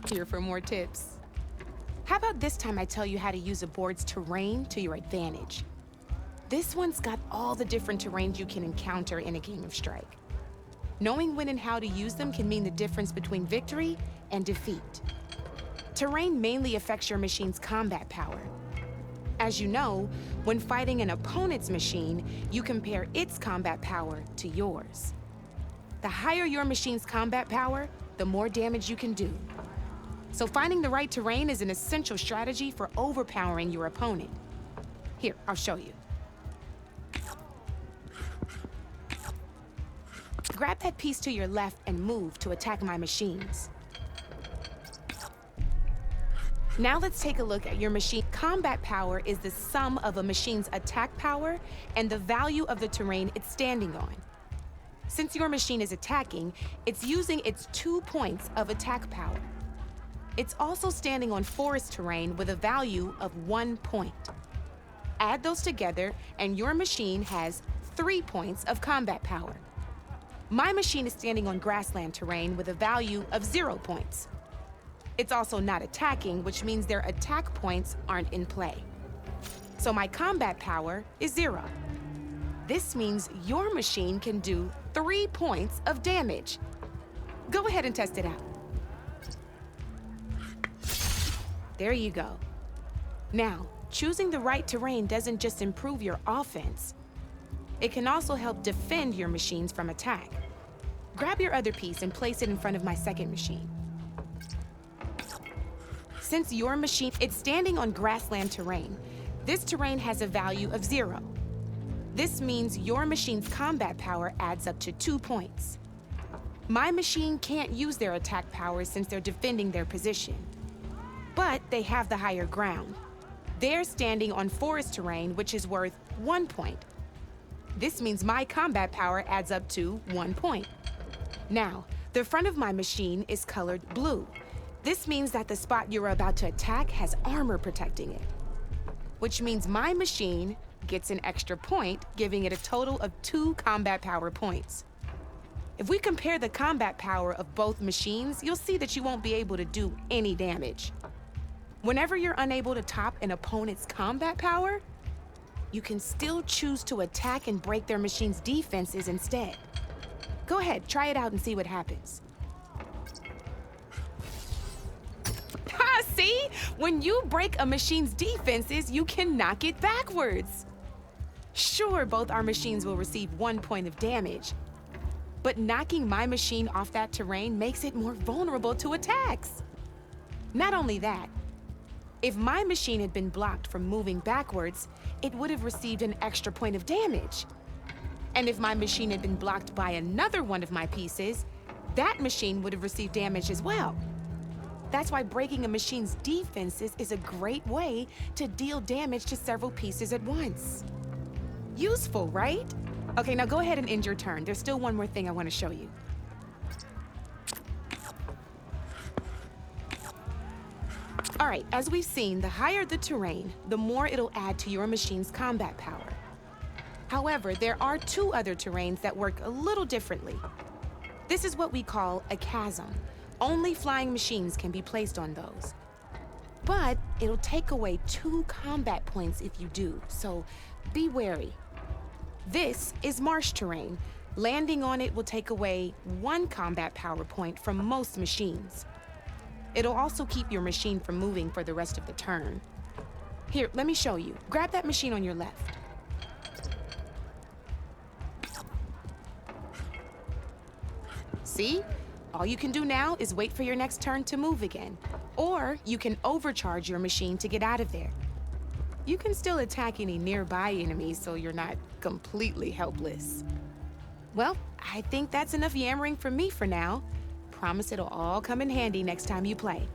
here for more tips. How about this time I tell you how to use a board's terrain to your advantage? This one's got all the different terrains you can encounter in a game of Strike. Knowing when and how to use them can mean the difference between victory and defeat. Terrain mainly affects your machine's combat power. As you know, when fighting an opponent's machine, you compare its combat power to yours. The higher your machine's combat power, the more damage you can do. So finding the right terrain is an essential strategy for overpowering your opponent. Here, I'll show you. Grab that piece to your left and move to attack my machines. Now let's take a look at your machine. Combat power is the sum of a machine's attack power and the value of the terrain it's standing on. Since your machine is attacking, it's using its 2 points of attack power. It's also standing on forest terrain with a value of 1 point. Add those together and your machine has 3 points of combat power. My machine is standing on grassland terrain with a value of 0 points. It's also not attacking, which means their attack points aren't in play. So my combat power is 0. This means your machine can do 3 points of damage. Go ahead and test it out. There you go. Now, choosing the right terrain doesn't just improve your offense. It can also help defend your machines from attack. Grab your other piece and place it in front of my second machine. Since your machine is standing on grassland terrain, this terrain has a value of 0. This means your machine's combat power adds up to 2 points. My machine can't use their attack powers since they're defending their position. But they have the higher ground. They're standing on forest terrain, which is worth 1 point. This means my combat power adds up to 1 point. Now, the front of my machine is colored blue. This means that the spot you're about to attack has armor protecting it, which means my machine gets an extra point, giving it a total of 2 combat power points. If we compare the combat power of both machines, you'll see that you won't be able to do any damage. Whenever you're unable to top an opponent's combat power, you can still choose to attack and break their machine's defenses instead. Go ahead, try it out and see what happens. Ha, see? When you break a machine's defenses, you can knock it backwards. Sure, both our machines will receive 1 point of damage, but knocking my machine off that terrain makes it more vulnerable to attacks. Not only that, if my machine had been blocked from moving backwards, it would have received an extra point of damage. And if my machine had been blocked by another one of my pieces, that machine would have received damage as well. That's why breaking a machine's defenses is a great way to deal damage to several pieces at once. Useful, right? Okay, now go ahead and end your turn. There's still one more thing I want to show you. All right, as we've seen, the higher the terrain, the more it'll add to your machine's combat power. However, there are 2 other terrains that work a little differently. This is what we call a chasm. Only flying machines can be placed on those. But it'll take away 2 combat points if you do, so be wary. This is marsh terrain. Landing on it will take away 1 combat power point from most machines. It'll also keep your machine from moving for the rest of the turn. Here, let me show you. Grab that machine on your left. See? All you can do now is wait for your next turn to move again. Or you can overcharge your machine to get out of there. You can still attack any nearby enemies so you're not completely helpless. Well, I think that's enough yammering from me for now. Promise it'll all come in handy next time you play.